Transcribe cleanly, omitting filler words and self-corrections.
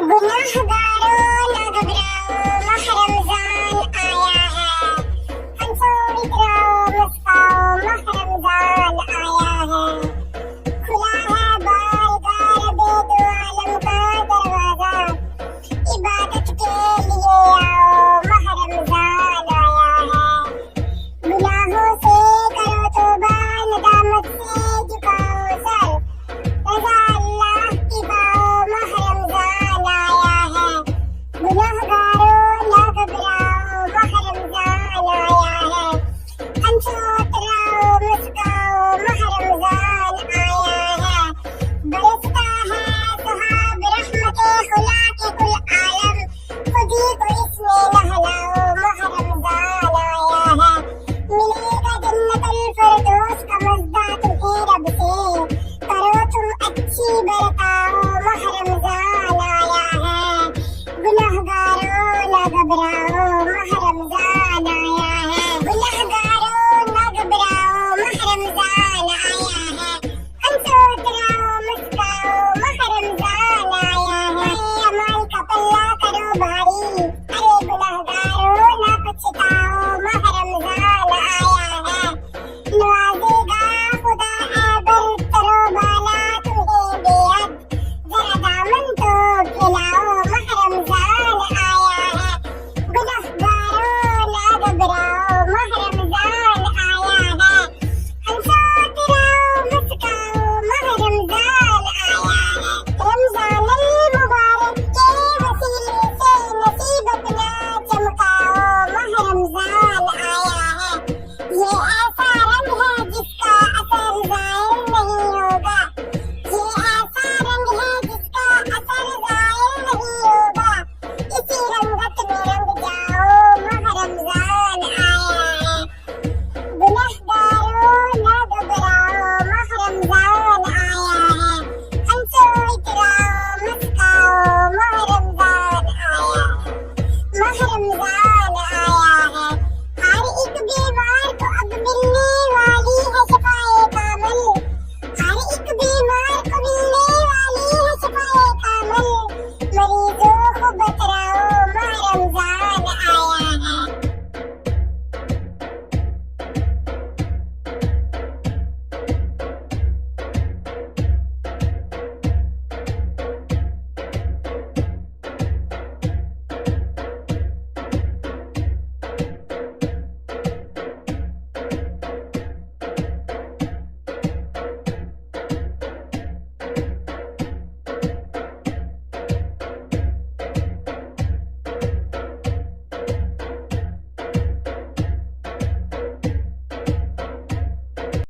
गुनहगारों न घबराओ, माह रमजान आया है। हंसो इतराओ मुस्काओ, माह रमजान आया है। खुला है बारगाह रब्बे दो आलम का दरवाजा, इबादत के लिए आओ, माह रमजान आया है। गुनाहों से करो तौबा, नदामत से झुकाओ सर, रज़ा अल्लाह की पाओ, माह रमजान आया है। गुनहगारों न घबराओ, माह रमजान आया है। हंसो इतराओ मुस्काओ, माह रमजान आया है। बरसता है सहाब रहमते खुला के कुल आलम, खुद ही को इसमें नहलाओ, माह रमजान आया है। मिलेगा जन्नतुल फिरदौस का मज़दा तुम्हें रब से, करो तुम अच्छी बरताओ, माह रमजान आया है। गुनहगारों न घबराओ।